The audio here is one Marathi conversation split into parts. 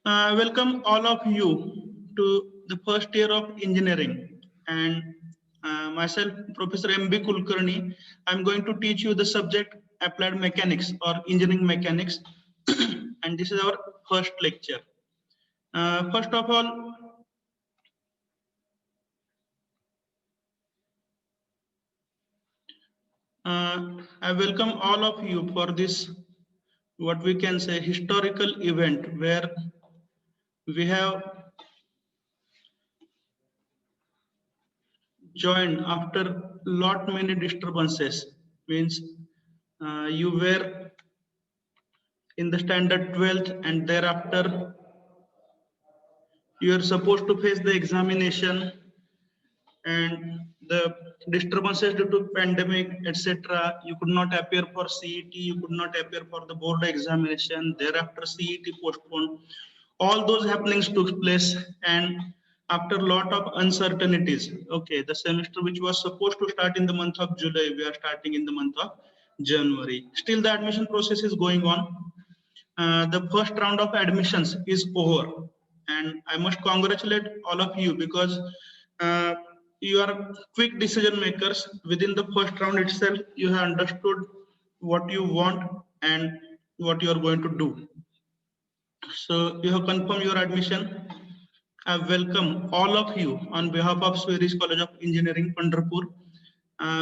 Welcome all of you to the first year of engineering and myself Professor M.B. Kulkarni. I'm going to teach you the subject applied mechanics or engineering mechanics and this is our first lecture. First of all, I welcome all of you for this what we can say historical event where we have joined after lot many disturbances means you were in the standard 12th and thereafter you are supposed to face the examination and the disturbances due to pandemic etc. You could not appear for CET, you could not appear for the board examination, thereafter CET postponed. All those happenings took place and after a lot of uncertainties, okay, the semester which was supposed to start in the month of July, we are starting in the month of January. Still the admission process is going on. The first round of admissions is over and I must congratulate all of you because uh, you are quick decision makers. Within the first round itself you have understood what you want and what you are going to do. So you have confirmed your admission. I welcome all of you on behalf of Swedish College of Engineering, Pandharpur.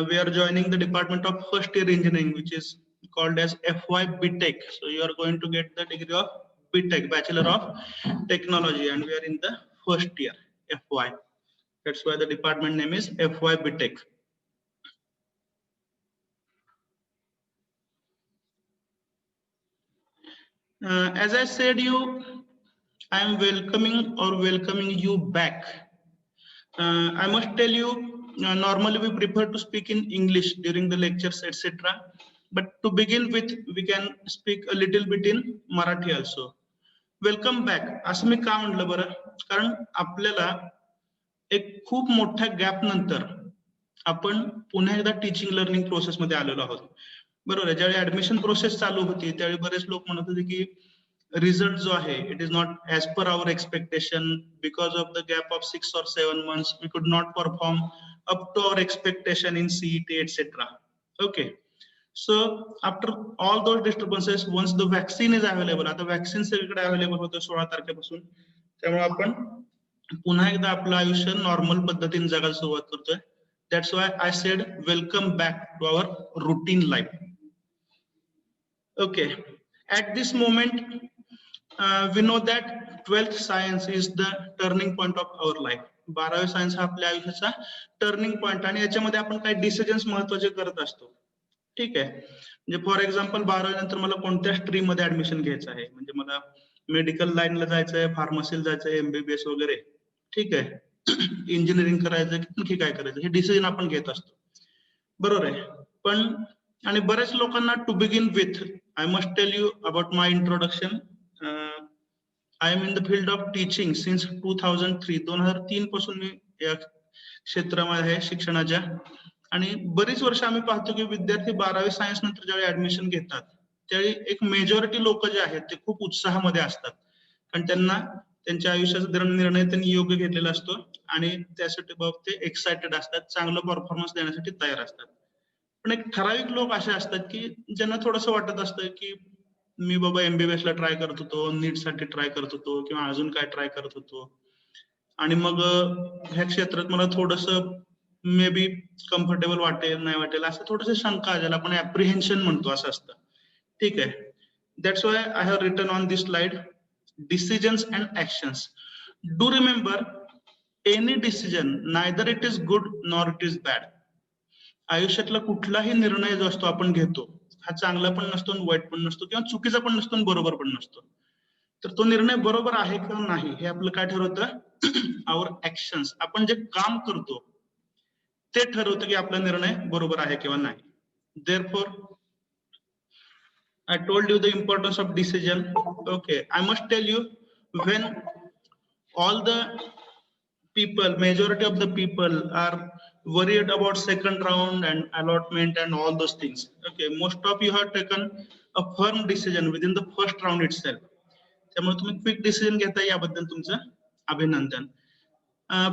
We are joining the Department of First Year Engineering, which is called as FY BTech. So you are going to get the degree of BTech, Bachelor of Technology, and we are in the first year, FY. That's why the department name is FY BTech. As I said you, I am welcoming you back. I must tell you, normally we prefer to speak in English during the lectures, etc. But to begin with, we can speak a little bit in Marathi also. Welcome back असं मी का म्हणलं बरं कारण आपल्याला एक खूप मोठ्या गॅप नंतर आपण पुन्हा एकदा टीचिंग लर्निंग प्रोसेस मध्ये आलेलो आहोत बरोबर आहे ज्यावेळी ऍडमिशन प्रोसेस चालू होती त्यावेळी बरेच लोक म्हणत होते की रिझल्ट जो आहे it is not as per our expectation because of the gap of 6 or 7 months we could not perform up to our expectation in CET etcetera okay. So after all those disturbances, once the vaccine is available, आता वॅक्सिन सगळीकडे अवेलेबल होतं 16 तारखेपासून त्यामुळे आपण पुन्हा एकदा आपलं आयुष्य नॉर्मल पद्धतीने जगायला सुरुवात करतोय. That's why I said welcome back to our routine life. Okay, at this moment we know that 12th science is the turning point of our life. 12वी सायन्स हा आपल्या आयुष्याचा टर्निंग पॉइंट आणि याच्यामध्ये आपण काही डिसिजन्स महत्वाचे करत असतो. ठीक आहे म्हणजे फॉर एक्झाम्पल 12वी नंतर मला कोणत्या स्ट्रीम मध्ये ऍडमिशन घ्यायचं आहे म्हणजे मला मेडिकल लाईनला जायचं आहे फार्मसीला जायचं आहे एमबीबीएस वगैरे ठीक आहे इंजिनिअरिंग करायचं की आणखी काय करायचं हे डिसिजन आपण घेत असतो बरोबर आहे पण आणि बऱ्याच लोकांना to begin with I must tell you about my introduction I am in the field of teaching since 2003 पासून मी या क्षेत्रामध्ये आहे शिक्षणाच्या आणि बरीच वर्ष आम्ही पाहतो की विद्यार्थी 12वी सायन्स नंतर ज्यावेळी ऍडमिशन घेतात त्यावेळी एक मेजॉरिटी लोक जे आहेत ते खूप उत्साहामध्ये असतात कारण त्यांना त्यांच्या आयुष्याचा निर्णय त्यांनी योग्य घेतलेला असतो आणि त्यासाठी बाबत ते एक्साइटेड असतात चांगलं परफॉर्मन्स देण्यासाठी तयार असतात पण एक ठराविक लोक असे असतात की ज्यांना थोडंसं वाटत असतं की मी बाबा एमबीबीएस ला ट्राय करत होतो नीट साठी ट्राय करत होतो किंवा अजून काय ट्राय करत होतो आणि मग ह्या क्षेत्रात मला थोडंसं मे बी कम्फर्टेबल वाटेल नाही वाटेल असं थोडंसं शंका ज्याला आपण ऍप्रिहेन्शन म्हणतो असं असतं ठीक आहे that's why I have written on this slide decisions and actions do remember any decision neither it is good nor it is bad आयुष्यातला कुठलाही निर्णय जो असतो आपण घेतो हा चांगला पण नसतो वाईट पण नसतो किंवा चुकीचा पण नसतो बरोबर पण नसतो तर तो निर्णय बरोबर आहे किंवा नाही हे आपलं काय ठरवतं आवर ऍक्शन्स आपण जे काम करतो ते ठरवतं की आपला निर्णय बरोबर आहे किंवा नाही therefore I told you the importance of decision okay I must tell you when all the people majority of the people are worried about second round and allotment and all those things okay most of you have taken a firm decision within the first round itself त्यामुळे तुम्ही क्विक डिसिजन घेताय याबद्दल तुमचं अभिनंदन.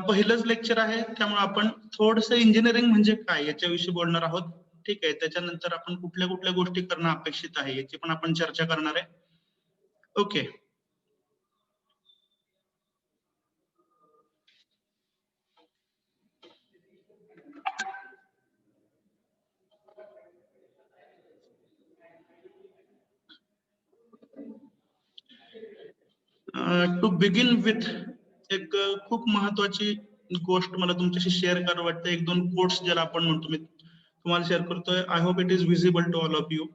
पहिलंच लेक्चर आहे त्यामुळे आपण थोडंसं इंजिनिअरिंग म्हणजे काय याच्याविषयी बोलणार आहोत. ठीक आहे, त्याच्यानंतर आपण कुठल्या कुठल्या गोष्टी करणं अपेक्षित आहे याची पण आपण चर्चा करणार आहे. ओके. टू बिगिन विथ एक खूप महत्वाची गोष्ट मला तुमच्याशी शेअर करावं वाटतं. एक दोन कोट्स ज्याला आपण म्हणतो मी तुम्हाला शेअर करतोय. I hope it is visible to all of you.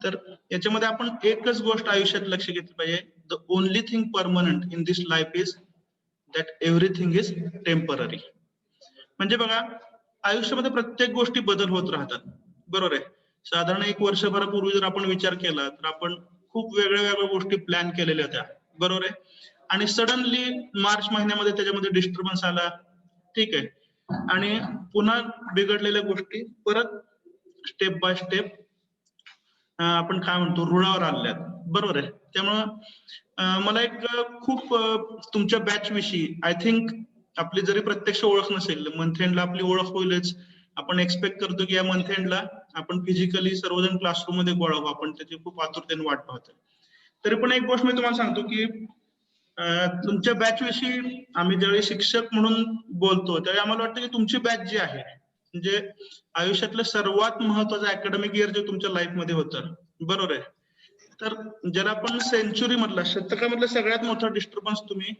तर याच्यामध्ये आपण एकच गोष्ट आयुष्यात लक्ष घेतली पाहिजे. The only thing permanent in this life is that everything is temporary. म्हणजे बघा, आयुष्यामध्ये प्रत्येक गोष्टी बदल होत राहतात, बरोबर आहे. साधारण एक वर्षभरापूर्वी जर आपण विचार केला तर आपण खूप वेगळ्या वेगळ्या गोष्टी प्लॅन केलेल्या होत्या, बरोबर आहे. आणि सडनली मार्च महिन्यामध्ये त्याच्यामध्ये डिस्टर्बन्स आला, ठीक आहे. आणि पुन्हा बिघडलेल्या गोष्टी परत स्टेप बाय स्टेप आपण काय म्हणतो रुळावर आल्यात, बरोबर आहे. त्यामुळं मला एक खूप तुमच्या बॅच विषयी आय थिंक आपली जरी प्रत्यक्ष ओळख नसेल, मंथ एंडला आपली ओळख होईलच. आपण एक्सपेक्ट करतो की या मंथ एंडला आपण फिजिकली सर्वजण क्लासरूम मध्ये गोळा व्हावं, आपण त्याची खूप आतुरतेने वाट पाहतोय. तरी पण एक गोष्ट मी तुम्हाला सांगतो की तुमच्या बॅच विषयी आम्ही ज्यावेळी शिक्षक म्हणून बोलतो त्यावेळी आम्हाला वाटतं की तुमची बॅच जी आहे म्हणजे आयुष्यातलं सर्वात महत्वाचं अकॅडमिक इयर जे तुमच्या लाईफ मध्ये होतं, बरोबर आहे. तर ज्याला आपण सेंचुरी मधला शतकामधला सगळ्यात मोठा डिस्टर्बन्स तुम्ही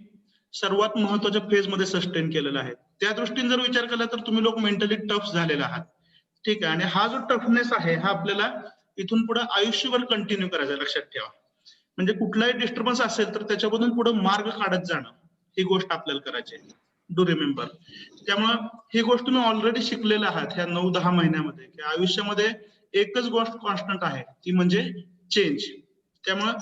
सर्वात महत्वाच्या फेज मध्ये सस्टेन केलेला आहे. त्या दृष्टीने जर विचार केला तर तुम्ही लोक मेंटली टफ झालेला आहात, ठीक आहे. आणि हा जो टफनेस आहे हा आपल्याला इथून पुढे आयुष्यभर कंटिन्यू करायचा, लक्षात ठेवा. म्हणजे कुठलाही डिस्टर्बन्स असेल तर त्याच्यामधून पुढे मार्ग काढत जाणं ही गोष्ट आपल्याला करायची आहे. Do remember. त्यामुळं ही गोष्ट तुम्ही ऑलरेडी शिकलेला आहात ह्या 9-10 महिन्यामध्ये की आयुष्यामध्ये एकच गोष्ट कॉन्स्टंट आहे ती म्हणजे चेंज. त्यामुळं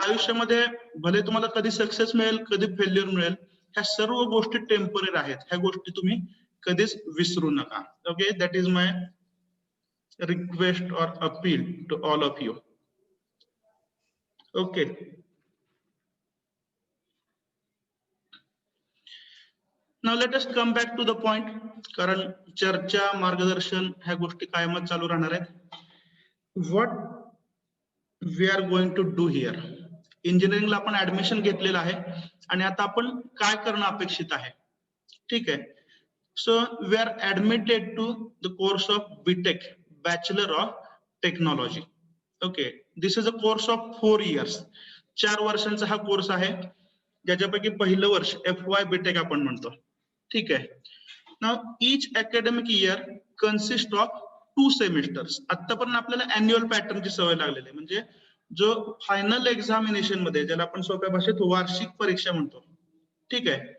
आयुष्यामध्ये भले तुम्हाला कधी सक्सेस मिळेल कधी फेल्युअर मिळेल, ह्या सर्व गोष्टी टेम्पररी आहेत. ह्या गोष्टी तुम्ही कधीच विसरू नका. Okay, that is my request और appeal to all of you. Okay. Now let us come back to the point, कारण चर्चा मार्गदर्शन ह्या गोष्टी कायमच चालू राहणार आहेत. What we are going to do here. इंजिनिअरिंगला आपण ऍडमिशन घेतलेलं आहे आणि आता आपण काय करणं अपेक्षित आहे, ठीक आहे. So we are admitted to the course of BTech, bachelor of technology. Okay, this is a course of 4 years. 4 वर्षांचा हा कोर्स आहे, ज्याच्यापैकी पहिलं वर्ष FY बीटेक आपण म्हणतो, ठीक आहे. Now each academic year consist of 2 semesters. आतापर्यंत आपल्याला अॅन्युअल पॅटर्नची सवय लागलेली आहे, म्हणजे जो फायनल एक्झामिनेशन मध्ये ज्याला आपण सोप्या भाषेत वार्षिक परीक्षा म्हणतो, ठीक आहे.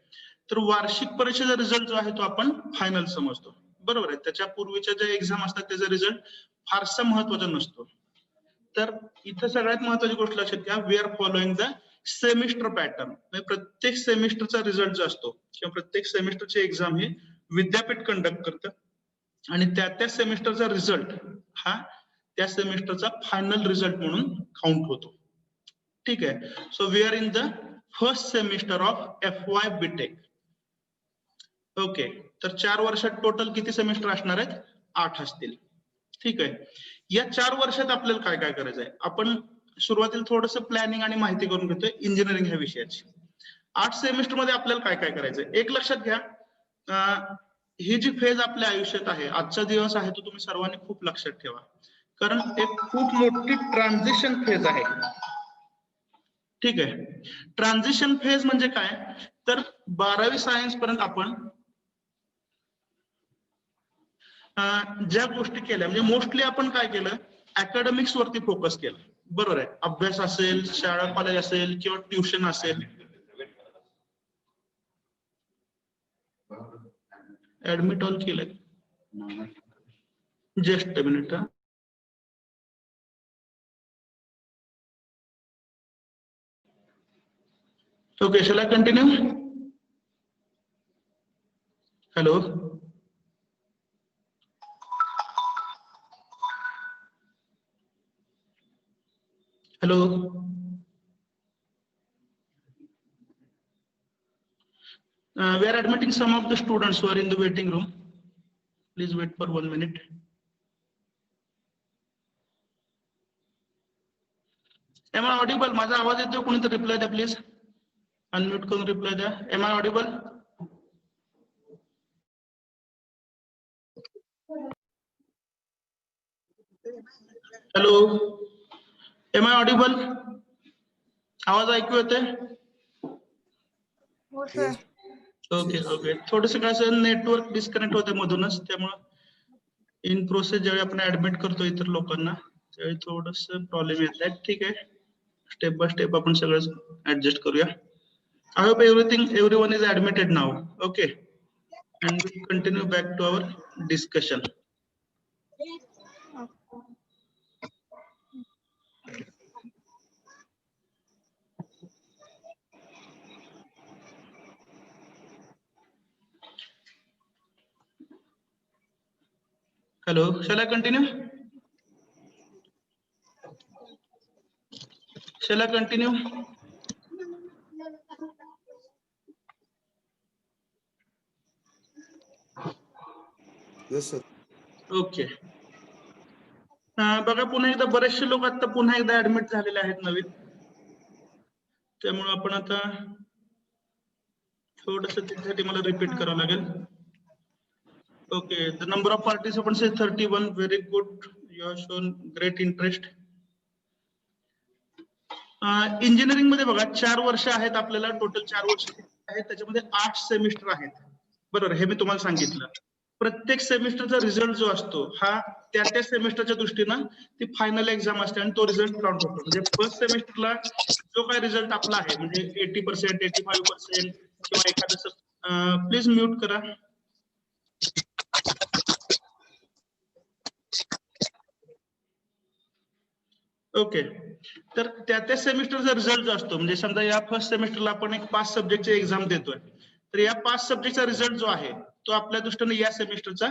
तर वार्षिक परीक्षेचा रिझल्ट जो आहे तो आपण फायनल समजतो, बरोबर आहे. त्याच्या पूर्वीच्या ज्या एक्झाम असतात त्याचा रिझल्ट फारसा महत्वाचा नसतो. तर इथं सगळ्यात महत्वाची गोष्ट लक्षात घ्या, we are following the semester pattern. प्रत्येक सेमिस्टरचा रिझल्ट जो असतो किंवा प्रत्येक सेमिस्टरची एक्झाम ही विद्यापीठ कंडक्ट करतं आणि त्या सेमिस्टरचा रिझल्ट हा त्या सेमिस्टरचा फायनल रिझल्ट म्हणून काउंट होतो, ठीक आहे. So we are in the first semester of FY BTech. Okay, तर 4 वर्षात टोटल किती सेमिस्टर असणार आहेत? 8 असतील, ठीक आहे. या 4 वर्षात आपल्याला काय काय करायचं आहे, आपण सुरुवातीला थोडंसं प्लॅनिंग आणि माहिती करून घेतोय इंजिनिअरिंग ह्या विषयाची. 8 सेमिस्टर मध्ये आपल्याला काय काय करायचंय एक लक्षात घ्या. ही जी फेज आपल्या आयुष्यात आहे, आजचा दिवस आहे तो तुम्ही सर्वांनी खूप लक्षात ठेवा, कारण एक खूप मोठी ट्रान्झिशन फेज आहे, ठीक आहे. ट्रान्झिशन फेज म्हणजे काय, तर 12वी सायन्स पर्यंत आपण ज्या गोष्टी केल्या म्हणजे मोस्टली आपण काय केलं, अकॅडमिक्स वरती फोकस केलं, बरोबर आहे. अभ्यास असेल, शाळा कॉलेज असेल किंवा ट्युशन असेल. ऍडमिट ऑल केलंय, just a minute. Okay, shall I continue? Hello, hello. We are admitting some of the students who are in the waiting room. Please wait for 1 minute. Am I audible? माझा आवाज येतो? कोणीतरी रिप्लाय द्या प्लीज. अनम्यूट करून रिप्लाय द्या. Am I audible? Hello. Am I audible? आवाज ऐकू येते? Okay okay. थोडंसं कसं नेटवर्क डिस्कनेक्ट होते मधूनच, त्यामुळे इन प्रोसेस ज्यावेळी आपण ऍडमिट करतो इतर लोकांना त्यावेळी थोडंसं प्रॉब्लेम येत आहे. ठीक आहे, स्टेप बाय स्टेप आपण सगळं ऍडजस्ट करूया. I hope everyone is admitted now. Okay, and we continue back to our discussion. Hello, shall I continue? Shall I continue? Yes, sir. Okay. बघा, पुन्हा एकदा बरेचसे लोक आता पुन्हा एकदा ऍडमिट झालेले आहेत नवीन, त्यामुळे आपण आता थोडंसं त्यासाठी मला रिपीट करावं लागेल. Okay, the number of participants is 31. Very good, you have shown great interest. Engineering मध्ये बघा 4 वर्ष आहेत आपल्याला, टोटल 4 वर्ष आहेत, त्याच्यामध्ये 8 सेमिस्टर आहेत. बरोबर, हे मी तुम्हाला सांगितलं. प्रत्येक सेमिस्टरचा रिझल्ट जो असतो हा त्या सेमिस्टरच्या दृष्टीनं ती फायनल एक्झाम असते आणि तो रिझल्ट काउंट होतो. म्हणजे फर्स्ट सेमिस्टरला जो काय रिझल्ट आपला आहे, म्हणजे 80%, 85% किंवा एखादं, प्लीज म्यूट करा. ओके, तर त्या सेमिस्टरचा रिझल्ट जो असतो, म्हणजे समजा या फर्स्ट सेमिस्टरला आपण एक 5 सब्जेक्टची एक्झाम देतोय, तर या 5 सब्जेक्टचा रिझल्ट जो आहे तो आपल्या दृष्टीने या सेमिस्टरचा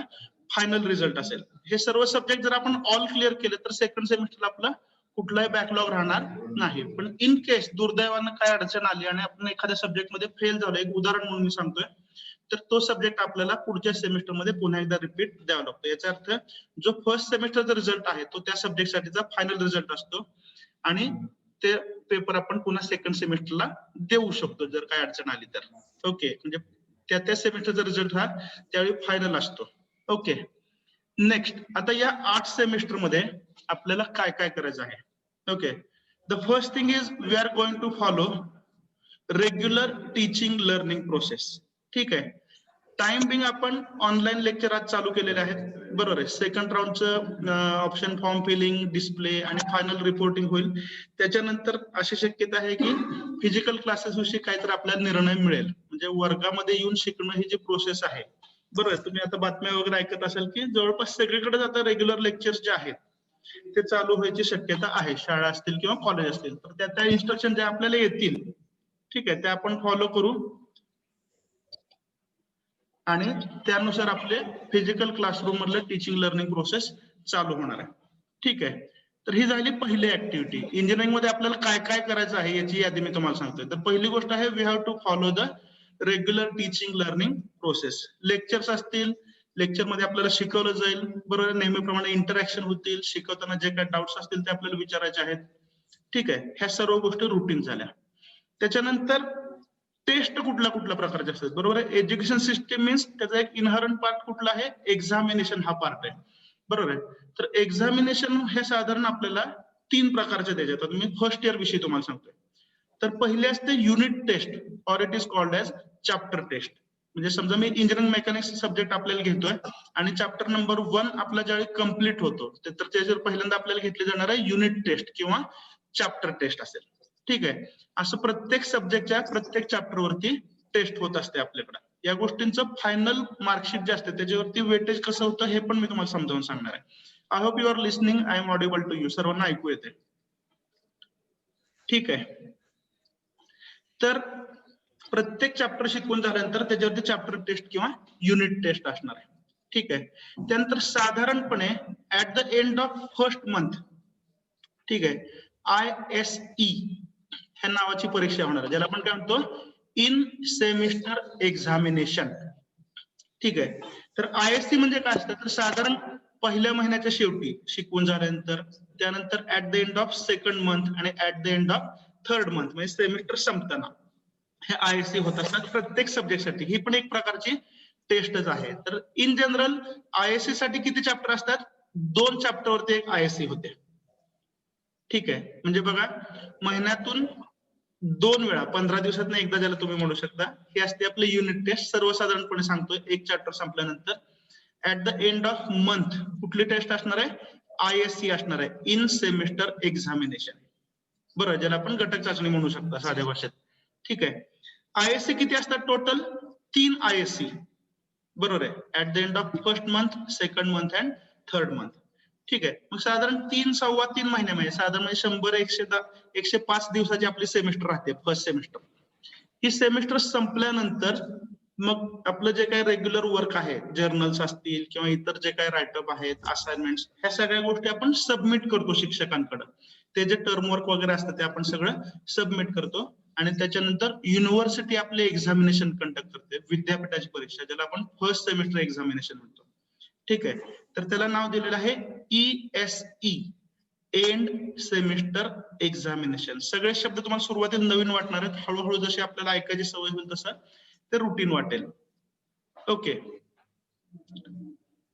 फायनल रिझल्ट असेल. हे सर्व सब्जेक्ट जर आपण ऑल क्लिअर केले तर सेकंड सेमिस्टरला आपला कुठलाही बॅकलॉग राहणार नाही. पण इन केस दुर्दैवानं काय अडचण आली आणि आपण एखाद्या सब्जेक्ट मध्ये फेल झालो, एक उदाहरण म्हणून मी सांगतोय, तर तो सब्जेक्ट आपल्याला पुढच्या सेमिस्टर मध्ये पुन्हा एकदा रिपीट द्यावा लागतो. याचा अर्थ जो फर्स्ट सेमिस्टरचा रिझल्ट आहे तो त्या सब्जेक्ट साठीचा फायनल रिझल्ट असतो आणि ते पेपर आपण पुन्हा सेकंड सेमिस्टरला देऊ शकतो जर काय अडचण आली तर. ओके, म्हणजे त्या सेमिस्टरचा रिझल्ट हा त्यावेळी फायनल असतो. ओके, नेक्स्ट, आता या 8 सेमिस्टर मध्ये आपल्याला काय काय करायचं आहे. Okay, the first thing is we are going to follow regular teaching learning process. ठीक आहे, टाइम बिंग आपण ऑनलाईन लेक्चर आज चालू केलेले आहेत. बरोबर आहे, सेकंड राऊंडचं ऑप्शन फॉर्म फिलिंग, डिस्प्ले आणि फायनल रिपोर्टिंग होईल. त्याच्यानंतर अशी शक्यता आहे की फिजिकल क्लासेस विषयी काहीतरी आपल्याला निर्णय मिळेल. म्हणजे वर्गामध्ये येऊन शिकणं ही जी प्रोसेस आहे, बरोबर, तुम्ही आता बातम्या वगैरे ऐकत असाल की जवळपास सगळीकडे आता रेग्युलर लेक्चर्स जे आहेत ते चालू व्हायची शक्यता आहे, शाळा असतील किंवा कॉलेज असतील. तर त्या इन्स्ट्रक्शन जे आपल्याला येतील, ठीक आहे, ते आपण फॉलो करू आणि त्यानुसार आपले फिजिकल क्लासरूम मधले टीचिंग लर्निंग प्रोसेस चालू होणार आहे. ठीक आहे, तर ही झाली पहिली ऍक्टिव्हिटी. इंजिनिअरिंग मध्ये आपल्याला काय काय करायचं आहे याची यादी मी तुम्हाला सांगतोय. तर पहिली गोष्ट आहे, we have to follow the regular teaching learning process. Lectures असतील, लेक्चर मध्ये आपल्याला शिकवलं जाईल, बरोबर, नेहमीप्रमाणे इंटरॅक्शन होतील, शिकवताना जे काही डाऊट्स असतील ते आपल्याला विचारायचे आहेत. ठीक आहे, ह्या सर्व गोष्टी रुटीन झाल्या. त्याच्यानंतर टेस्ट कुठल्या प्रकारचे असतात, बरोबर आहे. एज्युकेशन सिस्टीम मीन्स त्याचा एक इनहरंट पार्ट कुठला आहे, एक्झामिनेशन हा पार्ट आहे, बरोबर आहे. तर एक्झामिनेशन हे साधारण आपल्याला 3 प्रकारचे द्यायचे. मी फर्स्ट इयर विषयी तुम्हाला सांगतोय. तर पहिले असते unit test, or it is called as chapter test. म्हणजे समजा मी इंजिनिअरिंग मेकॅनिक्स सब्जेक्ट आपल्याला घेतोय आणि चॅप्टर नंबर 1 आपला ज्यावेळी कम्प्लीट होतो, तर त्याच्यावर पहिल्यांदा आपल्याला घेतली जाणार आहे युनिट टेस्ट किंवा चॅप्टर टेस्ट असेल. ठीक आहे, असं प्रत्येक सब्जेक्टच्या प्रत्येक चॅप्टर वरती टेस्ट होत असते आपल्याकडे. या गोष्टींचं फायनल मार्कशीट जे असते त्याच्यावरती वेटेज कसं होतं हे पण मी तुम्हाला समजावून सांगणार आहे. I hope you are listening, I am audible to you. सर्वांना ऐकू येते? ठीक आहे, तर प्रत्येक चॅप्टर शिकवून झाल्यानंतर त्याच्यावरती चॅप्टर टेस्ट किंवा युनिट टेस्ट असणार आहे. ठीक आहे, त्यानंतर साधारणपणे at the end of first month, ठीक आहे, ISE ह्या नावाची परीक्षा होणार आहे, ज्याला आपण काय म्हणतो इन सेमिस्टर एक्झामिनेशन. ठीक आहे. तर ISC म्हणजे काय असतं, तर साधारण पहिल्या महिन्याच्या शेवटी शिकवून झाल्यानंतर, त्यानंतर at the end of second month आणि at the end of third month म्हणजे सेमिस्टर संपताना हे ISC होत असतात प्रत्येक सब्जेक्टसाठी. ही पण एक प्रकारची टेस्टच आहे. तर इन जनरल ISC साठी किती चॅप्टर असतात? 2 चॅप्टरवरती एक ISC होते. ठीक आहे. म्हणजे बघा, महिन्यातून 2 वेळा 15 दिवसातून एकदा ज्याला तुम्ही म्हणू शकता, हे असते आपले युनिट टेस्ट. सर्वसाधारणपणे सांगतोय, एक चॅप्टर संपल्यानंतर at the end of month कुठली टेस्ट असणार आहे? ISC असणार आहे, इन सेमिस्टर एक्झामिनेशन. बरोबर, ज्याला आपण घटक चाचणी म्हणू शकता साध्या भाषेत. ठीक आहे. ISC किती असतात टोटल? 3 ISC. बरोबर आहे, at the end of first month, second month and third month. ठीक आहे. मग साधारण 3-3.25 महिन्यामध्ये साधारण 100-105 दिवसाची आपली सेमिस्टर राहते, फर्स्ट सेमिस्टर. ही सेमिस्टर संपल्यानंतर मग आपलं जे काही रेग्युलर वर्क आहे, जर्नल्स असतील किंवा इतर जे काही रायटअप आहेत, असाइनमेंट्स, ह्या सगळ्या गोष्टी आपण सबमिट करतो शिक्षकांकडे. ते जे टर्म वर्क वगैरे असतं ते आपण सगळं सबमिट करतो आणि त्याच्यानंतर युनिव्हर्सिटी आपले एक्झामिनेशन कंडक्ट करते, विद्यापीठाची परीक्षा, ज्याला आपण फर्स्ट सेमिस्टर एक्झामिनेशन म्हणतो. ठीक आहे. तर त्याला नाव दिलेलं आहे ESE, एंड सेमिस्टर एक्झामिनेशन. सगळे शब्द तुम्हाला सुरुवातीला नवीन वाटणार आहेत, हळूहळू जशी आपल्याला ऐकायची सवय होईल तसं ते रुटीन वाटेल. ओके.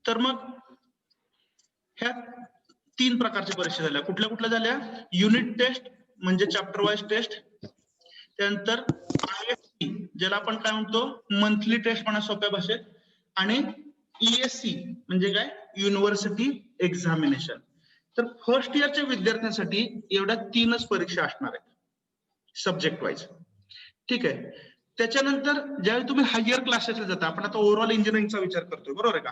तर मग ह्या 3 प्रकारच्या परीक्षा झाल्या. कुठल्या कुठल्या झाल्या? युनिट टेस्ट म्हणजे चॅप्टर वाईज टेस्ट, त्यानंतर ISC ज्याला आपण काय म्हणतो, मंथली टेस्ट म्हणा सोप्या भाषेत, आणि ESC म्हणजे काय, युनिव्हर्सिटी एक्झामिनेशन. तर फर्स्ट इयरच्या विद्यार्थ्यांसाठी एवढ्या 3च परीक्षा असणार आहेत सब्जेक्ट वाईज. ठीक आहे. त्याच्यानंतर ज्यावेळी तुम्ही हायर क्लासेसला जाता, आपण आता ओव्हरऑल इंजिनिअरिंगचा विचार करतोय, बरोबर आहे का?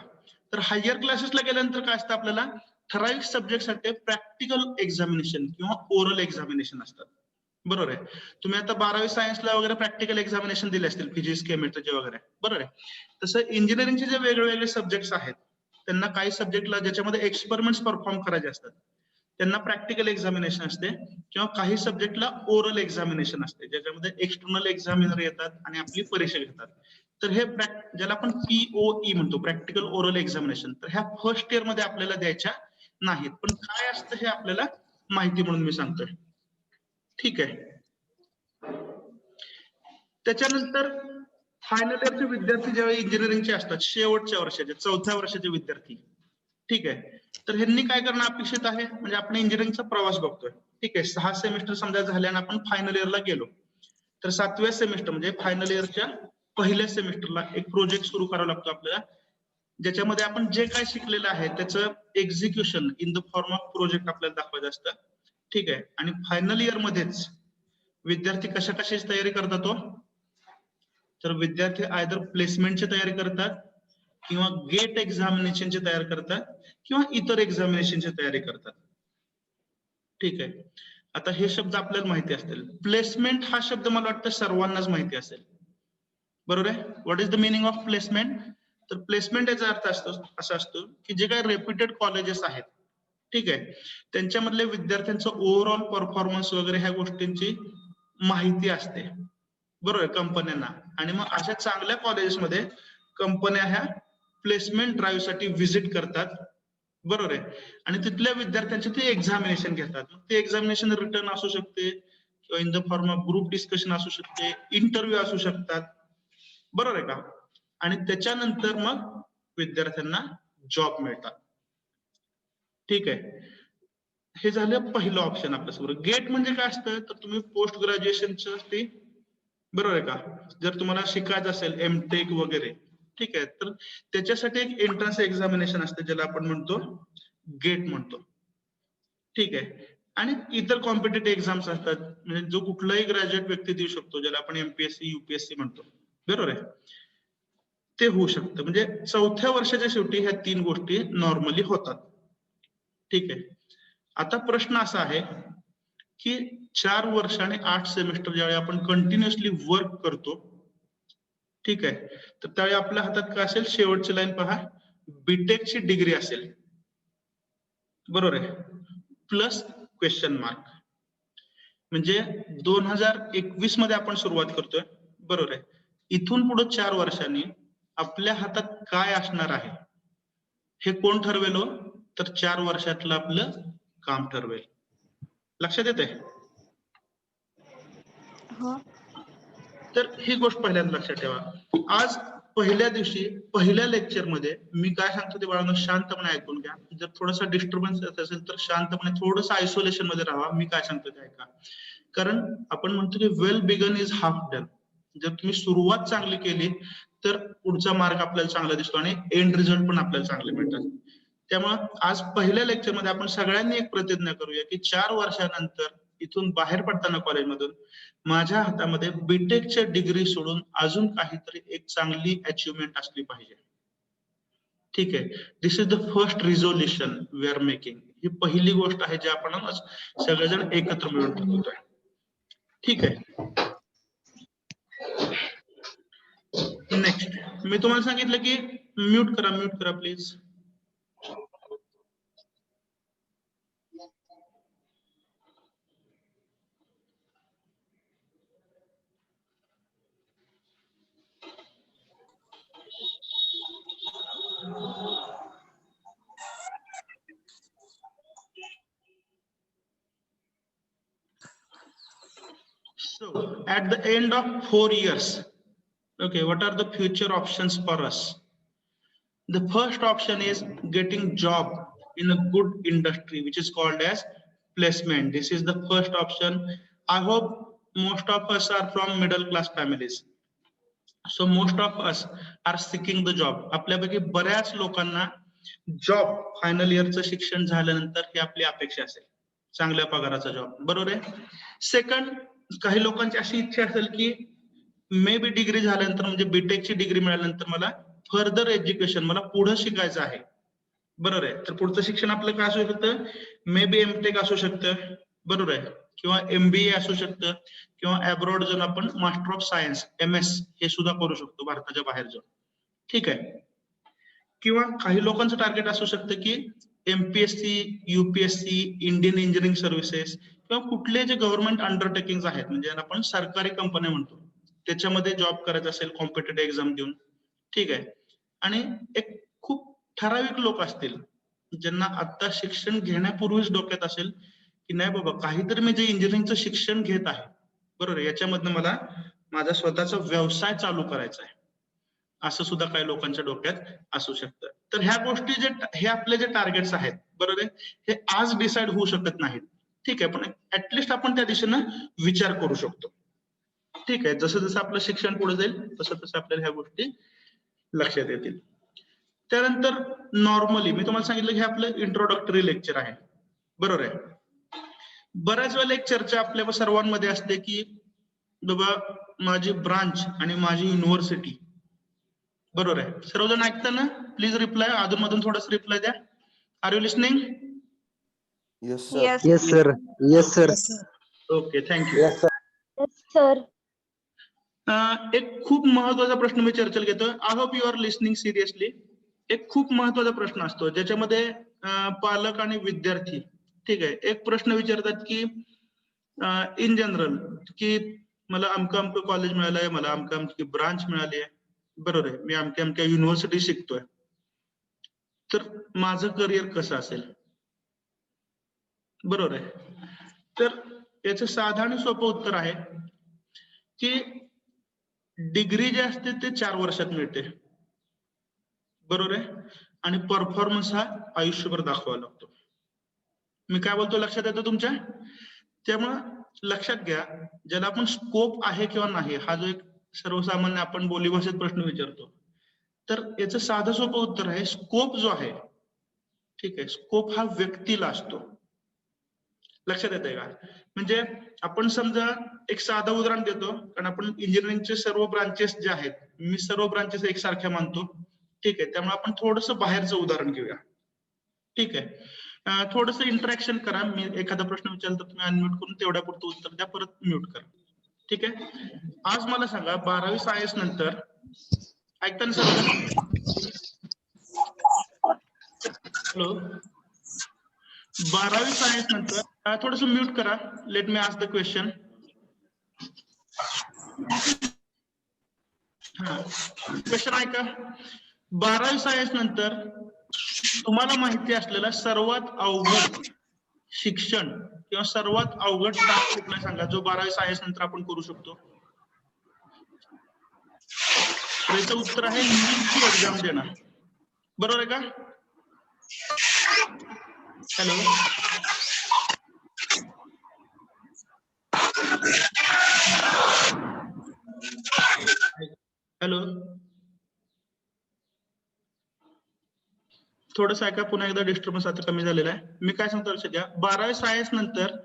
तर हायर क्लासेसला गेल्यानंतर काय असतं, आपल्याला ठराविक सब्जेक्टसाठी प्रॅक्टिकल एक्झामिनेशन किंवा ओरल एक्झामिनेशन असतात. बरोबर आहे. तुम्ही आता 12वी सायन्सला वगैरे प्रॅक्टिकल एक्झामिनेशन दिले असतील, फिजिक्स, केमिस्ट्रीचे वगैरे, बरोबर आहे. तसं इंजिनिअरिंगचे जे वेगवेगळे सब्जेक्ट्स आहेत, त्यांना काही सब्जेक्टला ज्याच्यामध्ये एक्सपेरिमेंट्स परफॉर्म करायचे असतात, त्यांना प्रॅक्टिकल एक्झामिनेशन असते, किंवा काही सब्जेक्टला ओरल एक्झामिनेशन असते, ज्याच्यामध्ये एक्सटर्नल एक्झामिनर येतात आणि आपली परीक्षा घेतात. तर हे ज्याला आपण POE म्हणतो, प्रॅक्टिकल ओरल एक्झामिनेशन, तर ह्या फर्स्ट इयर मध्ये आपल्याला द्यायच्या नाहीत. पण काय असतं हे आपल्याला माहिती म्हणून मी सांगतोय. ठीक आहे. त्याच्यानंतर फायनल इयरचे विद्यार्थी ज्यावेळी इंजिनिअरिंगचे असतात, शेवटच्या वर्षाचे, 4थ्या वर्षाचे विद्यार्थी, ठीक आहे, तर ह्यांनी काय करणं अपेक्षित आहे, म्हणजे आपण इंजिनिअरिंगचा प्रवास बघतोय. ठीक आहे. 6 सेमिस्टर समजा झाल्याने आपण फायनल इयरला गेलो, तर 7व्या सेमिस्टर म्हणजे फायनल इयरच्या पहिल्या सेमिस्टरला एक प्रोजेक्ट सुरू करावा लागतो आपल्याला, ज्याच्यामध्ये आपण जे काय शिकलेलं आहे त्याचं execution in the form of project आपल्याला दाखवायचं असतं. ठीक आहे. आणि फायनल इयर मध्येच विद्यार्थी कशा कशाची तयारी करतात तो, तर विद्यार्थी आयदर प्लेसमेंटची तयारी करतात, किंवा गेट एक्झामिनेशनची तयारी करतात, किंवा इतर एक्झामिनेशनची तयारी करतात. ठीक आहे. आता हे शब्द आपल्याला माहिती असतील. प्लेसमेंट हा शब्द मला वाटतं सर्वांनाच माहिती असेल, बरोबर आहे. What is the meaning of placement? तर प्लेसमेंट याचा अर्थ असतो असा असतो की जे काही रेप्युटेड कॉलेजेस आहेत, ठीक आहे, त्यांच्यामधले विद्यार्थ्यांचं ओव्हरऑल परफॉर्मन्स वगैरे ह्या गोष्टींची माहिती असते, बरोबर आहे, कंपन्यांना. आणि मग अशा चांगल्या कॉलेजेसमध्ये कंपन्या ह्या प्लेसमेंट ड्राईव्ह साठी व्हिजिट करतात, बरोबर आहे, आणि तिथल्या विद्यार्थ्यांचे ते एक्झामिनेशन घेतात. ते एक्झामिनेशन रिटर्न असू शकते, किंवा in the form of group discussion असू शकते, इंटरव्ह्यू असू शकतात, बरोबर आहे का. आणि त्याच्यानंतर मग विद्यार्थ्यांना जॉब मिळतात. ठीक आहे. हे झालं पहिलं ऑप्शन आपल्यासमोर. गेट म्हणजे काय असतं, तर तुम्ही पोस्ट ग्रॅज्युएशनचं ते, बरोबर आहे का, जर तुम्हाला शिकायचं असेल एमटेक वगैरे, ठीक आहे, तर त्याच्यासाठी एक एंट्रन्स एक्झामिनेशन असते, ज्याला आपण म्हणतो गेट म्हणतो. ठीक आहे. आणि इतर कॉम्पिटेटिव्ह एक्झाम्स असतात, म्हणजे जो कुठलाही ग्रॅज्युएट व्यक्ती देऊ शकतो, ज्याला आपण MPSC UPSC म्हणतो, बरोबर आहे, ते होऊ शकतं. म्हणजे 4थ्या वर्षाच्या शेवटी ह्या 3 गोष्टी नॉर्मली होतात. ठीक आहे. आता प्रश्न असा आहे की 4 वर्ष आणि 8 सेमिस्टर ज्यावेळी आपण कंटिन्युअसली वर्क करतो, ठीक आहे, तर त्यावेळी आपल्या हातात काय असेल, शेवटची लाईन पहा, बीटेकची डिग्री असेल, बरोबर आहे, प्लस क्वेश्चन मार्क. म्हणजे 2021 मध्ये आपण सुरुवात करतोय, बरोबर आहे. इथून पुढे 4 वर्षांनी आपल्या हातात काय असणार आहे हे कोण ठरवेल हो? तर 4 वर्षातलं आपलं काम ठरवेल. लक्षात येतंय? हो. तर ही गोष्ट पहिल्यांदा लक्षात ठेवा. आज पहिल्या दिवशी पहिल्या लेक्चर मध्ये मी काय सांगतो ते बाळांनो शांतपणे ऐकून घ्या. जर थोडासा डिस्टर्बन्स येत असेल तर शांतपणे थोडंसं आयसोलेशन मध्ये राहा. मी काय सांगतो ते ऐका. कारण आपण म्हणतो की well begun is half done. जर तुम्ही सुरुवात चांगली केली तर पुढचा मार्ग आपल्याला चांगला दिसतो आणि एंड रिझल्ट पण आपल्याला चांगले मिळतात. त्यामुळे आज पहिल्या लेक्चर मध्ये आपण सगळ्यांनी एक प्रतिज्ञा करूया की 4 वर्षानंतर इथून बाहेर पडताना कॉलेजमधून माझ्या हातामध्ये बीटेकच्या डिग्री सोडून अजून काहीतरी एक चांगली अचिव्हमेंट असली पाहिजे. ठीक आहे. This is the first resolution we are making. ही पहिली गोष्ट आहे जी आपण आज सगळेजण एकत्र मिळून ठरवतोय. ठीक आहे. नेक्स्ट मी तुम्हाला सांगितलं की म्यूट करा please. So at the end of 4 years, okay, what are the future options for us? The first option is getting job in a good industry, which is called as placement. This is the first option. I hope most of us are from middle class families. So most of us are seeking the job. आपल्यापैकी बऱ्याच लोकांना जॉब फायनल इयरचं शिक्षण झाल्यानंतर ही आपली अपेक्षा असेल, चांगल्या पगाराचा जॉब. बरोबर आहे. सेकंड, काही लोकांची अशी इच्छा असेल की मे बी डिग्री झाल्यानंतर म्हणजे बीटेकची डिग्री मिळाल्यानंतर मला फर्दर एज्युकेशन मला पुढे शिकायचं आहे. बरोबर आहे. तर पुढचं शिक्षण आपलं काय असू शकतं? मे बी एमटेक असू शकतं. बरोबर आहे. किंवा MBA असू शकतं किंवा अब्रॉड जाऊन आपण मास्टर ऑफ सायन्स MS हे सुद्धा करू शकतो भारताच्या बाहेर जाऊन. ठीक आहे. किंवा काही लोकांचं टार्गेट असू शकतं की MPSC, UPSC, Indian engineering services किंवा कुठले जे गव्हर्नमेंट अंडरटेकिंग आहेत म्हणजे आपण सरकारी कंपन्या म्हणतो त्याच्यामध्ये जॉब करायचा असेल कॉम्पिटेटिव्ह एक्झाम देऊन. ठीक आहे. आणि एक खूप ठराविक लोक असतील ज्यांना आता शिक्षण घेण्यापूर्वीच डोक्यात असेल की नाही बाबा काहीतरी मी जे इंजिनिअरिंगचं शिक्षण घेत आहे बरोबर याच्यामधनं मला माझा स्वतःचा व्यवसाय चालू करायचा आहे असं सुद्धा काही लोकांच्या डोक्यात असू शकतं. तर ह्या गोष्टी जे हे आपले जे टार्गेट्स आहेत बरोबर आहे हे आज डिसाईड होऊ शकत नाहीत. ठीक आहे. पण ऍटलिस्ट आपण त्या दिशेनं विचार करू शकतो. ठीक आहे. जसं जसं आपलं शिक्षण पुढे जाईल तसं तसं आपल्याला ह्या गोष्टी लक्षात येतील. त्यानंतर नॉर्मली मी तुम्हाला सांगितलं की हे आपलं इंट्रोडक्टरी लेक्चर आहे. बरोबर आहे. बऱ्याच वेळेला एक चर्चा आपल्या सर्वांमध्ये असते की बाबा माझी ब्रांच आणि माझी युनिव्हर्सिटी. बरोबर आहे. सर्वजण ऐकताना प्लीज रिप्लाय अधूनमधून थोडंसं रिप्लाय द्या. Are you listening? Yes, sir. Yes. Yes, sir. Yes, sir. Okay, thank you. Yes, sir. Yes, sir. एक खूप महत्वाचा प्रश्न मी चर्चेला घेतो. I hope you are listening seriously. एक खूप महत्वाचा प्रश्न असतो ज्याच्यामध्ये पालक आणि विद्यार्थी ठीक आहे एक प्रश्न विचारतात की इन जनरल की मला अमकं अमकं कॉलेज मिळालंय, मला अमकं अमकी ब्रांच मिळाली आहे. बरोबर आहे. मी अमक्या अमक्या युनिव्हर्सिटी शिकतोय. तर माझं करिअर कसं असेल? बरोबर आहे. तर याचं साधं आणि सोपं उत्तर आहे की डिग्री जी असते ते 4 वर्षात मिळते. बरोबर आहे. आणि परफॉर्मन्स हा आयुष्यभर दाखवावा लागतो. मी काय बोलतो लक्षात येतं तुमच्या? त्यामुळे लक्षात घ्या ज्याला आपण स्कोप आहे किंवा नाही हा जो एक सर्वसामान्य आपण बोलीभाषेत प्रश्न विचारतो तर याचं साधं सोपं उत्तर आहे स्कोप जो आहे ठीक आहे स्कोप हा व्यक्तीला असतो. लक्षात येतंय का? म्हणजे आपण समजा एक साधं उदाहरण देतो कारण आपण इंजिनिअरिंगचे सर्व ब्रांचेस जे आहेत मी सर्व ब्रांचेस एकसारख्या मानतो. ठीक आहे. त्यामुळे आपण थोडंसं बाहेरचं उदाहरण घेऊया. ठीक आहे. थोडंसं इंटरॅक्शन करा. मी एखादा प्रश्न विचारला तर तुम्ही अनम्यूट करून तेवढ्या पुरतं उत्तर द्या परत म्यूट करा. ठीक आहे. आज मला सांगा 12वी सायन्स नंतर ऐकताना सर हॅलो 12वी सायन्स नंतर थोडंसं म्यूट करा. Let me ask the question. हा क्वेश्चन आहे का? 12वी सायन्स नंतर तुम्हाला माहिती असलेला सर्वात अवघड शिक्षण किंवा सर्वात अवघड टास्क कुठला सांगा, जो 12वी सायन्स नंतर आपण करू शकतो. तर याचं उत्तर आहे नीटची एक्झाम देणं. बरोबर आहे का? हॅलो हॅलो थोडंसं ऐका, पुन्हा एकदा डिस्टर्बन्स आता कमी झालेला आहे. मी काय सांगतो लक्षात घ्या. 12वी सायन्स नंतर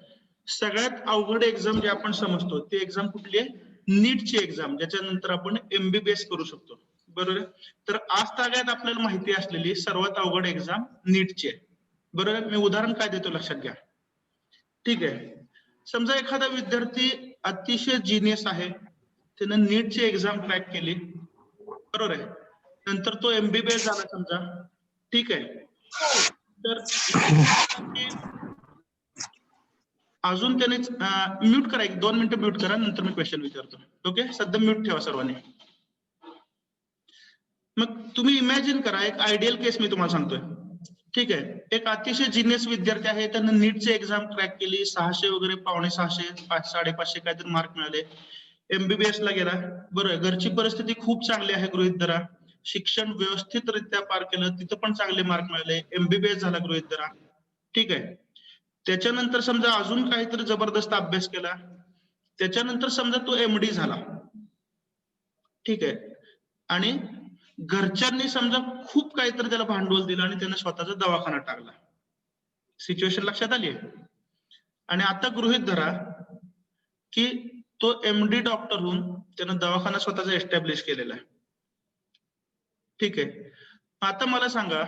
सगळ्यात अवघड एक्झाम जे आपण समजतो ते एक्झाम कुठली आहे? नीटची एक्झाम, ज्याच्यानंतर आपण MBBS करू शकतो. बरोबर आहे. तर आज तागायत आपल्याला माहिती असलेली सर्वात अवघड एक्झाम नीटची आहे. बरोबर आहे. मी उदाहरण काय देतो लक्षात घ्या. ठीक आहे. समजा एखादा विद्यार्थी अतिशय जिनियस आहे, त्यानं नीटची एक्झाम क्रॅक केली, बरोबर आहे. नंतर तो MBBS झाला समजा, ठीक आहे. तर अजून त्याने म्यूट करा, 1-2 मिनिटं म्यूट करा, नंतर मी क्वेश्चन विचारतो. ओके, सध्या म्यूट ठेवा सर्वांनी. मग तुम्ही इमॅजिन करा, एक आयडियल केस मी तुम्हाला सांगतोय. ठीक आहे. एक अतिशय जिनियस विद्यार्थी आहे, त्यानं नीटची एक्झाम क्रॅक केली, 600 वगैरे, 550, 550 काहीतरी मार्क मिळाले, MBBS ला गेला. बरोबर, घरची परिस्थिती खूप चांगली आहे गृहीत धरा, शिक्षण व्यवस्थितरित्या पार केलं, तिथं पण चांगले मार्क मिळाले, MBBS झाला गृहीत धरा. ठीक आहे. त्याच्यानंतर समजा अजून काहीतरी जबरदस्त अभ्यास केला, त्याच्यानंतर समजा तो MD झाला. ठीक आहे. आणि घरच्यांनी समजा खूप काहीतरी त्याला भांडवल दिलं आणि त्याने स्वतःचा दवाखाना टाकला. सिच्युएशन लक्षात आली आहे. आणि आता गृहीत धरा की तो MD डॉक्टर होऊन त्यानं दवाखाना स्वतःचा एस्टॅब्लिश केलेला आहे. ठीक आहे. आता मला सांगा,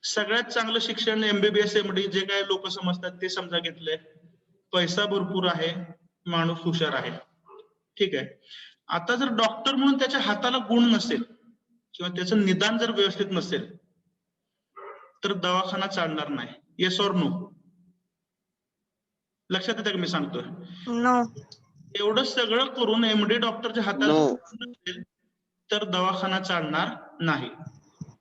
सगळ्यात चांगलं शिक्षण MBBS MD जे काय लोक समजतात ते समजा घेतलंय, पैसा भरपूर आहे, माणूस हुशार आहे. ठीक आहे. आता जर डॉक्टर म्हणून त्याच्या हाताला गुण नसेल किंवा त्याचं निदान जर व्यवस्थित नसेल तर दवाखाना चालणार नाही. Yes or no? लक्षात येतं का मी सांगतोय? नो. एवढं सगळं करून MD डॉक्टरच्या हाताला No. गुण नसेल तर दवाखाना चालणार नाही.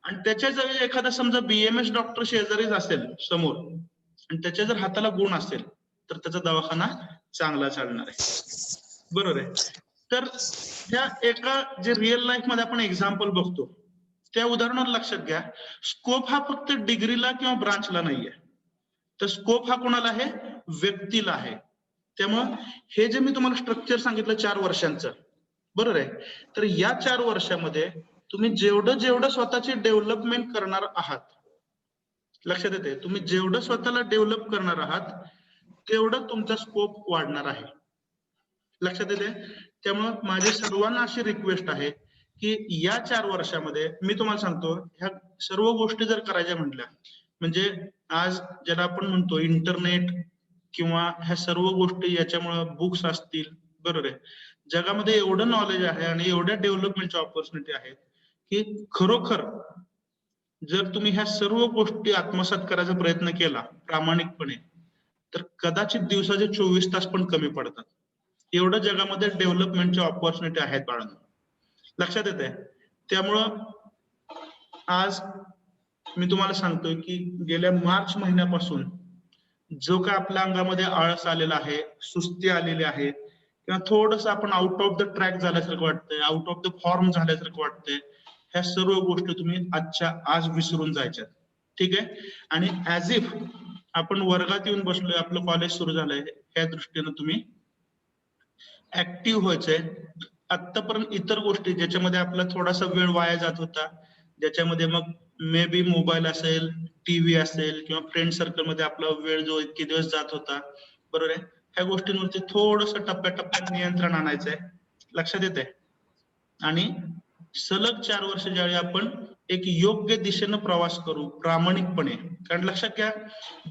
आणि त्याच्या जवळ एखादा समजा BMS डॉक्टर शेजारीच असेल समोर आणि त्याच्या जर हाताला गुण असेल तर त्याचा दवाखाना चांगला चालणार आहे. बरोबर आहे. तर त्या एका जे रिअल लाईफ मध्ये आपण एक्झाम्पल बघतो त्या उदाहरणावर लक्षात घ्या, स्कोप हा फक्त डिग्रीला किंवा ब्रांचला नाहीये, तर स्कोप हा कोणाला आहे? व्यक्तीला आहे. त्यामुळं हे जे मी तुम्हाला स्ट्रक्चर सांगितलं 4 वर्षांचं, बरोबर आहे, तर या 4 वर्षामध्ये तुम्ही जेवढं स्वतःची डेव्हलपमेंट करणार आहात, लक्षात येते, तुम्ही जेवढं स्वतःला डेव्हलप करणार आहात तेवढं तुमचा स्कोप वाढणार आहे. लक्षात येते. त्यामुळं माझी सर्वांना अशी रिक्वेस्ट आहे की या 4 वर्षामध्ये मी तुम्हाला सांगतो, ह्या सर्व गोष्टी जर करायच्या म्हटल्या, म्हणजे आज ज्याला आपण म्हणतो इंटरनेट किंवा ह्या सर्व गोष्टी, याच्यामुळे बुक्स असतील, बरोबर आहे, जगामध्ये एवढं नॉलेज आहे आणि एवढ्या डेव्हलपमेंटच्या ऑपॉर्च्युनिटी आहेत की खरोखर जर तुम्ही ह्या सर्व गोष्टी आत्मसात करायचा प्रयत्न केला प्रामाणिकपणे तर कदाचित दिवसाचे 24 तास पण कमी पडतात. एवढं जगामध्ये डेव्हलपमेंटच्या ऑपॉर्च्युनिटी आहेत बाळांनो. लक्षात येते. त्यामुळं आज मी तुम्हाला सांगतोय की गेल्या मार्च महिन्यापासून जो काय आपल्या अंगामध्ये आळस आलेला आहे, सुस्ती आलेली आहे किंवा थोडंसं आपण आउट ऑफ द ट्रॅक झाल्यासारखं वाटतंय, आउट ऑफ द फॉर्म झाल्यासारखं वाटतंय, ह्या सर्व गोष्टी तुम्ही आजच्या आज विसरून जायच्यात. ठीक आहे. आणि ऍज इफ आपण वर्गात येऊन बसलोय, आपलं कॉलेज सुरू झालंय, या दृष्टीनं तुम्ही ऍक्टिव्ह व्हायचंय. आतापर्यंत इतर गोष्टी ज्याच्यामध्ये आपला थोडासा वेळ वाया जात होता, ज्याच्यामध्ये मग मे बी मोबाईल असेल, टीव्ही असेल किंवा फ्रेंड सर्कल मध्ये आपला वेळ जो इतके दिवस जात होता, बरोबर आहे, ह्या गोष्टींवरती थोडंसं टप्प्याटप्प्यात नियंत्रण आणायचंय. लक्षात येते. आणि सलग 4 वर्ष ज्यावेळी आपण एक योग्य दिशेनं प्रवास करू प्रामाणिकपणे. कारण लक्षात घ्या,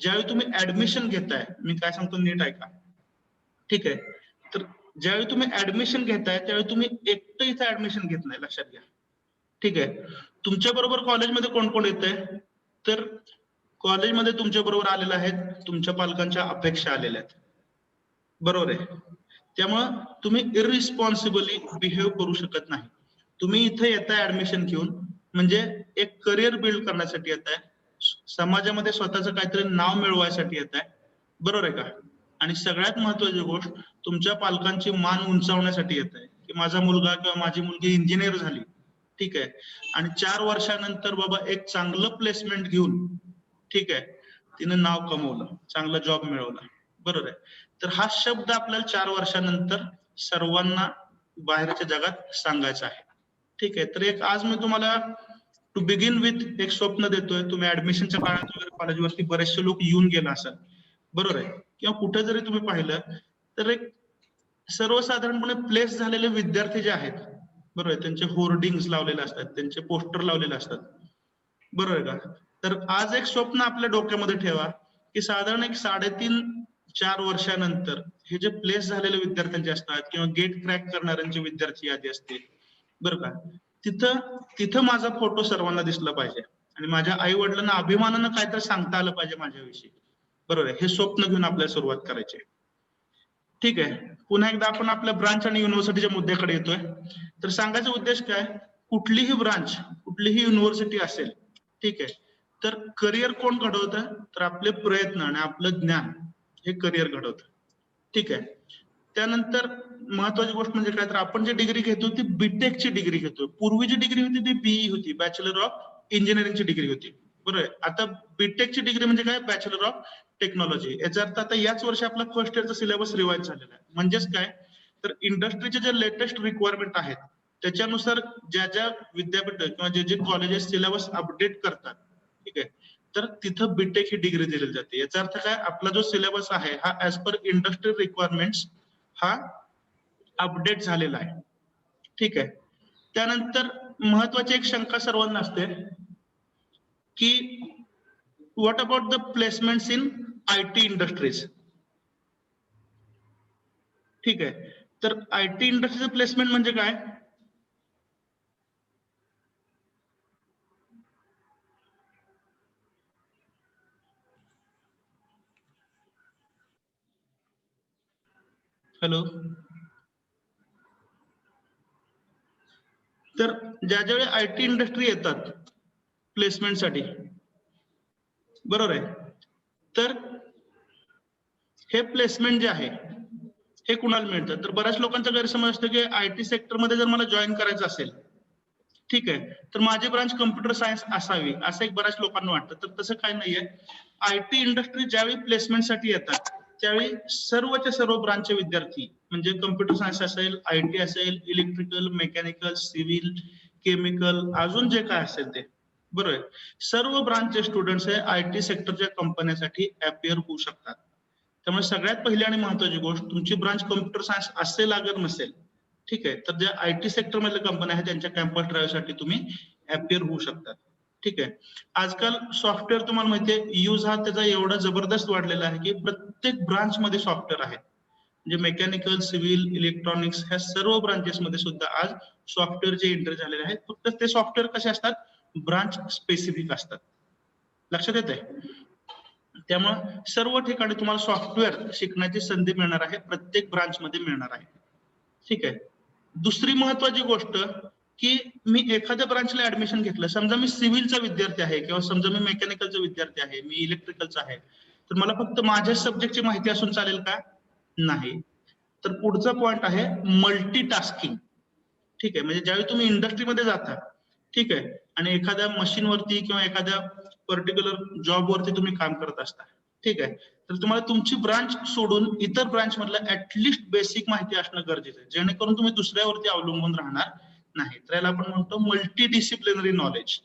ज्यावेळी तुम्ही ऍडमिशन घेताय, मी काय सांगतो नीट ऐका, ठीक आहे, तर ज्यावेळी तुम्ही ऍडमिशन घेताय त्यावेळी तुम्ही एकटं इथं ऍडमिशन घेत नाही, लक्षात घ्या. ठीक आहे. तुमच्या बरोबर कॉलेजमध्ये कोण कोण येतंय, तर कॉलेजमध्ये तुमच्या बरोबर आलेले आहेत तुमच्या पालकांच्या अपेक्षा आलेल्या आहेत, बरोबर आहे. त्यामुळं तुम्ही इररिस्पॉन्सिबली बिहेव करू शकत नाही. तुम्ही इथे येताय ऍडमिशन घेऊन म्हणजे एक करिअर बिल्ड करण्यासाठी येताय, समाजामध्ये स्वतःचं काहीतरी नाव मिळवायसाठी येताय, बरोबर आहे का? आणि सगळ्यात महत्वाची गोष्ट तुमच्या पालकांची मान उंचावण्यासाठी येत आहे की माझा मुलगा किंवा माझी मुलगी इंजिनियर झाली, ठीक आहे, आणि 4 वर्षानंतर बाबा एक चांगलं प्लेसमेंट घेऊन, ठीक आहे, तिने नाव कमवलं, चांगला जॉब मिळवला, बरोबर आहे. तर हा शब्द आपल्याला 4 वर्षानंतर सर्वांना बाहेरच्या जगात सांगायचा आहे, ठीक आहे. तर एक आज मी तुम्हाला टू बिगिन विथ एक स्वप्न देतोय. तुम्ही ऍडमिशनच्या काळात वगैरे कॉलेजवरती बरेचसे लोक येऊन गेला असाल, बरोबर आहे, किंवा कुठे जरी तुम्ही पाहिलं तर एक सर्वसाधारणपणे प्लेस झालेले विद्यार्थी जे आहेत, बरोबर आहे, त्यांचे होर्डिंग्स लावलेले असतात, त्यांचे पोस्टर लावलेले असतात, बरोबर आहे का? तर आज एक स्वप्न आपल्या डोक्यामध्ये ठेवा की साधारण एक 3.5-4 वर्षानंतर हे जे प्लेस झालेले विद्यार्थ्यांचे असतात किंवा गेट क्रॅक करणाऱ्यांचे विद्यार्थी यादी असते, बरं का, तिथं माझा फोटो सर्वांना दिसला पाहिजे आणि माझ्या आई वडिलांना अभिमानानं काहीतरी सांगता आलं पाहिजे माझ्याविषयी, बरोबर आहे. हे स्वप्न घेऊन आपल्याला सुरुवात करायची, ठीक आहे. पुन्हा एकदा आपण आपल्या ब्रांच आणि युनिव्हर्सिटीच्या मुद्द्याकडे येतोय. तर सांगायचा उद्देश काय, कुठलीही ब्रांच, कुठलीही युनिव्हर्सिटी असेल, ठीक आहे, तर करिअर कोण घडवतं, तर आपले प्रयत्न आणि आपलं ज्ञान हे करिअर घडवतं, ठीक आहे. त्यानंतर महत्वाची गोष्ट म्हणजे काय, तर आपण जी डिग्री घेतो ती बीटेकची डिग्री घेतो. पूर्वीची डिग्री होती ती बीई होती, बॅचलर ऑफ इंजिनिअरिंगची डिग्री होती, बरोबर आहे. आता बीटेकची डिग्री म्हणजे काय, बॅचलर ऑफ टेक्नॉलॉजी. याचा अर्थ आता याच वर्षी आपला फर्स्ट इयरचा सिलेबस रिवाइज झालेला आहे. म्हणजेच काय, तर इंडस्ट्रीचे जे लेटेस्ट रिक्वायरमेंट आहेत त्याच्यानुसार ज्या ज्या विद्यापीठ किंवा जे जे कॉलेजेस सिलेबस अपडेट करतात, ठीक आहे, तर तिथं बीटेक ही डिग्री दिली जाते. याचा अर्थ काय, आपला जो सिलेबस आहे हा ऍज पर इंडस्ट्री रिक्वायरमेंट्स हा अपडेट झालेला आहे, ठीक आहे. त्यानंतर महत्वाची एक शंका सर्वांना असते की what about the placements in IT industries, ठीक आहे. तर आयटी इंडस्ट्रीचं प्लेसमेंट म्हणजे काय, हॅलो, तर ज्यावेळी आयटी इंडस्ट्री येतात प्लेसमेंटसाठी, बरोबर आहे, तर हे प्लेसमेंट जे आहे हे कुणाला मिळतं, तर बऱ्याच लोकांचा गैरसमज असतो की आयटी सेक्टरमध्ये जर मला जॉईन करायचं असेल, ठीक आहे, तर माझी ब्रांच कम्प्युटर सायन्स असावी असं एक बऱ्याच लोकांना वाटतं. तर तसं काय नाहीये. आयटी इंडस्ट्री ज्यावेळी प्लेसमेंटसाठी येतात त्यावेळी सर्वच्या सर्व ब्रांचचे विद्यार्थी म्हणजे कम्प्युटर सायन्स असेल, आयटी असेल, इलेक्ट्रिकल, मेकॅनिकल, सिव्हिल, केमिकल, अजून जे काय असेल ते, बरोबर आहे, सर्व ब्रांचचे स्टुडंट्स हे आयटी सेक्टरच्या कंपन्यांसाठी अपियर होऊ शकतात. त्यामुळे सगळ्यात पहिली आणि महत्वाची गोष्ट, तुमची ब्रांच कम्प्युटर सायन्स असेल अगर नसेल, ठीक आहे, तर ज्या आयटी सेक्टर मधल्या कंपन्या आहेत त्यांच्या कॅम्पस ड्राईव्हसाठी तुम्ही अपियर होऊ शकतात, ठीक आहे. आजकाल सॉफ्टवेअर तुम्हाला माहितीये यूज हा त्याचा एवढा जबरदस्त वाढलेला आहे की प्रत्येक ब्रांच मध्ये सॉफ्टवेअर आहे. म्हणजे मेकॅनिकल, सिव्हिल, इलेक्ट्रॉनिक्स ह्या सर्व ब्रांचेस मध्ये सुद्धा आज सॉफ्टवेअरचे एंट्री झालेले आहेत. फक्त ते सॉफ्टवेअर कसे असतात, ब्रांच स्पेसिफिक असतात. लक्षात येत आहे. त्यामुळे सर्व ठिकाणी तुम्हाला सॉफ्टवेअर शिकण्याची संधी मिळणार आहे, प्रत्येक ब्रांच मध्ये मिळणार आहे, ठीक आहे. दुसरी महत्वाची गोष्ट की मी एखाद्या ब्रांचला ऍडमिशन घेतलं, समजा मी सिव्हिलचा विद्यार्थी आहे किंवा समजा मी मेकॅनिकलचा विद्यार्थी आहे, मी इलेक्ट्रिकलचा आहे, तर मला फक्त माझ्या सब्जेक्टची माहिती असून चालेल का, नाही. तर पुढचा पॉइंट आहे मल्टीटास्किंग, ठीक आहे. म्हणजे ज्यावेळी तुम्ही इंडस्ट्रीमध्ये जाता, ठीक आहे, आणि एखाद्या मशीनवरती किंवा एखाद्या पर्टिक्युलर जॉबवरती तुम्ही काम करत असता, ठीक आहे, तर तुम्हाला तुमची ब्रांच सोडून इतर ब्रांच मधलं ऍटलिस्ट बेसिक माहिती असणं गरजेचं आहे, जेणेकरून तुम्ही दुसऱ्यावरती अवलंबून राहणार नाही. तर याला आपण म्हणतो मल्टी डिसिप्लिनरी नॉलेज.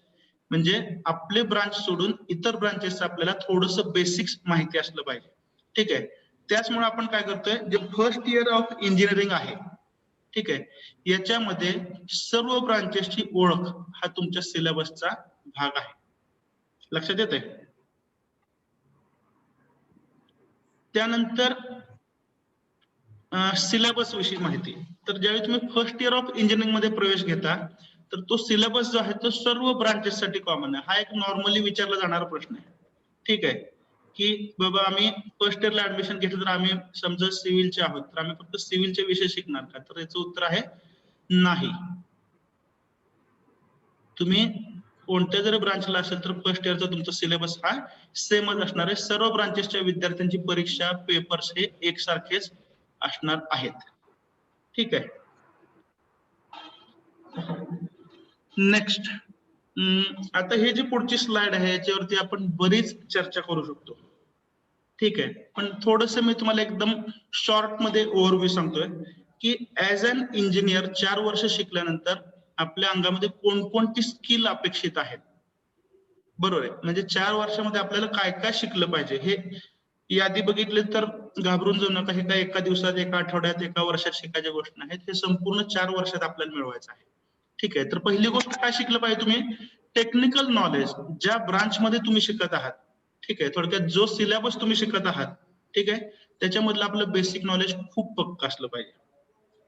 म्हणजे आपले ब्रांच सोडून इतर ब्रांचेस आपल्याला थोडंसं बेसिक्स माहिती असलं पाहिजे, ठीक आहे. त्याचमुळे आपण काय करतोय, जे फर्स्ट इयर ऑफ इंजिनिअरिंग आहे, ठीक आहे, याच्यामध्ये सर्व ब्रांचेसची ओळख हा तुमच्या सिलेबसचा भाग आहे. लक्षात येत आहे. त्यानंतर सिलेबस विषयी माहिती. तर ज्यावेळी तुम्ही फर्स्ट इयर ऑफ इंजिनिअरिंग मध्ये प्रवेश घेता तर तो सिलेबस जो आहे तो सर्व ब्रांचेससाठी कॉमन आहे. हा एक नॉर्मली विचारला जाणारा प्रश्न आहे, ठीक आहे. की बाबा आम्ही फर्स्ट इयरला ऍडमिशन घेतलं तर आम्ही समजा सिव्हिलचे आहोत तर आम्ही फक्त सिव्हिलचे विषय शिकणार का, तर याचं उत्तर आहे नाही. तुम्ही कोणत्या जरी ब्रांचला असेल तर फर्स्ट इयरचा तुमचा सिलेबस हा सेमच असणार आहे. सर्व ब्रांचेसच्या विद्यार्थ्यांची परीक्षा पेपर्स हे एकसारखेच असणार आहेत. ठीक आहे. नेक्स्ट, आता हे जी पुढची स्लाइड आहे याच्यावरती आपण बरीच चर्चा करू शकतो. ठीक आहे, पण थोडस मी तुम्हाला एकदम शॉर्ट मध्ये ओव्हरव्ह्यू सांगतोय की ऍज अन इंजिनियर 4 वर्ष शिकल्यानंतर आपल्या अंगामध्ये कोणकोणती स्किल अपेक्षित आहेत. बरोबर आहे, म्हणजे 4 वर्षामध्ये आपल्याला काय काय शिकलं पाहिजे हे यादी बघितली तर घाबरून जाऊ नका. हे काय एका दिवसात, एका आठवड्यात, एका वर्षात शिकायच्या गोष्टी नाहीत. हे संपूर्ण 4 वर्षात आपल्याला मिळवायचं आहे. ठीक आहे, तर पहिली गोष्ट काय शिकलं पाहिजे तुम्ही, टेक्निकल नॉलेज ज्या ब्रांच मध्ये तुम्ही शिकत आहात. ठीक आहे, थोडक्यात जो सिलेबस तुम्ही शिकत आहात, ठीक आहे, त्याच्यामधलं आपलं बेसिक नॉलेज खूप पक्क असलं पाहिजे.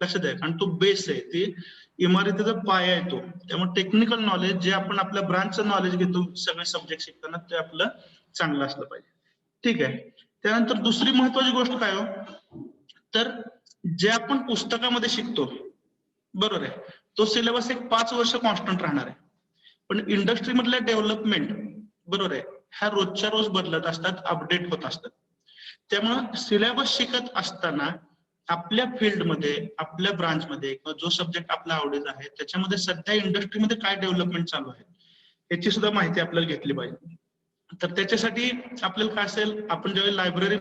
लक्षात आहे, आणि तो बेस आहे, ती इमारतीचा पाया आहे तो. त्यामुळे टेक्निकल नॉलेज जे आपण आपल्या ब्रांचचं नॉलेज घेतो सगळे सब्जेक्ट शिकताना ते आपलं चांगलं असलं पाहिजे. ठीक आहे, त्यानंतर दुसरी महत्वाची गोष्ट काय हो, तर जे आपण पुस्तकामध्ये शिकतो, बरोबर आहे, तो सिलेबस एक 5 वर्ष कॉन्स्टंट राहणार आहे. पण इंडस्ट्री मधल्या डेव्हलपमेंट, बरोबर आहे, ह्या रोजच्या रोज बदलत असतात, अपडेट होत असतात. त्यामुळं सिलेबस शिकत असताना आपल्या फील्डमध्ये, आपल्या ब्रांचमध्ये किंवा जो सब्जेक्ट आपला आवडीचा आहे त्याच्यामध्ये सध्या इंडस्ट्रीमध्ये काय डेव्हलपमेंट चालू आहे याची सुद्धा माहिती आपल्याला घेतली पाहिजे. तर त्याच्यासाठी आपल्याला काय असेल, आपण ज्यावेळी लायब्ररी